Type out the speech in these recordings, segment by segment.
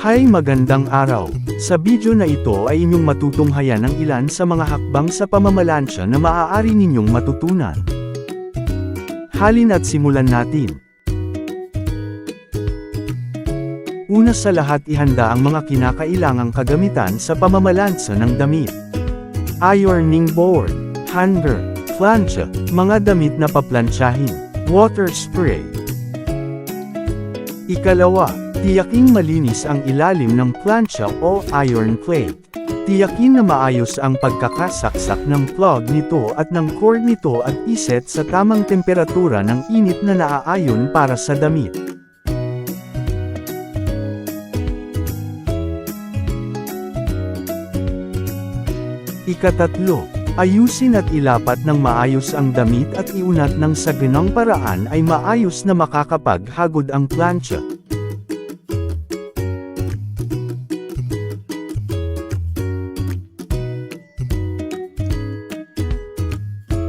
Hi, magandang araw! Sa video na ito ay inyong matutunghayan ng ilan sa mga hakbang sa pamamalansya na maaari ninyong matutunan. Halina't simulan natin. Una sa lahat, ihanda ang mga kinakailangang kagamitan sa pamamalansa ng damit. Ironing board, hanger, plancha, mga damit na paplantsahin, water spray. Ikalawa, tiyaking malinis ang ilalim ng plancha o iron plate. Tiyakin na maayos ang pagkakasaksak ng plug nito at ng cord nito at iset sa tamang temperatura ng init na naaayon para sa damit. Ikatatlo, ayusin at ilapat ng maayos ang damit at iunat ng sa ganang paraan ay maayos na makakapaghagod ang plancha.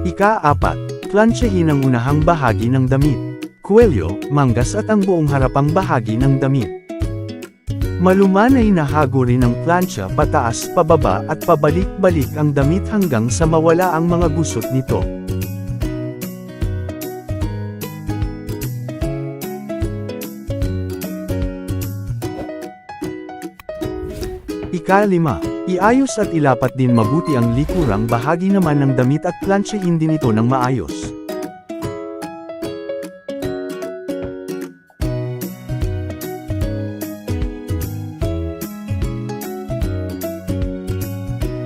Ika-4, planchahin ang unahang bahagi ng damit, kuwelyo, manggas at ang buong harapang bahagi ng damit. Malumanay na hagurin ng plancha pataas, pababa at pabalik-balik ang damit hanggang sa mawala ang mga gusot nito. Ika-5, iayos at ilapat din mabuti ang likurang bahagi naman ng damit at planchahin din ito ng maayos.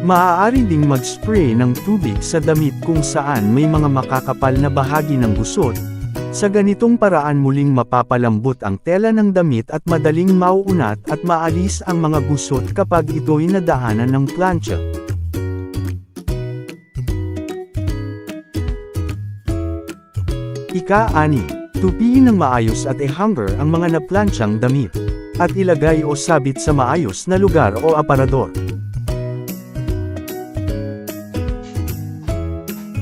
Maaari ding mag-spray ng tubig sa damit kung saan may mga makakapal na bahagi ng gusot. Sa ganitong paraan muling mapapalambot ang tela ng damit at madaling mauunat at maalis ang mga gusot kapag ito'y nadaanan ng plancha. Ika-6, tupiin ng maayos at i-hanger ang mga naplanchang damit, at ilagay o sabit sa maayos na lugar o aparador.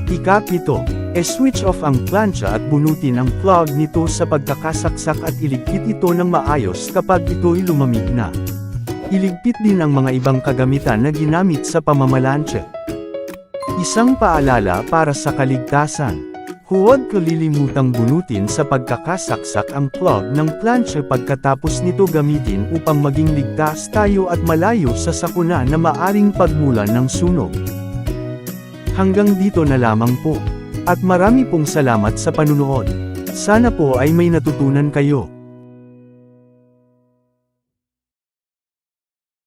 Ika-7, switch off ang plancha at bunutin ang plug nito sa pagkakasaksak at iligpit ito ng maayos kapag ito'y lumamig na. Iligpit din ang mga ibang kagamitan na ginamit sa pamamalansya. Isang paalala para sa kaligtasan. Huwag kalilimutang bunutin sa pagkakasaksak ang plug ng plancha pagkatapos nito gamitin upang maging ligtas tayo at malayo sa sakuna na maaring pagmulan ng sunog. Hanggang dito na lamang po. At marami pong salamat sa panunood. Sana po ay may natutunan kayo.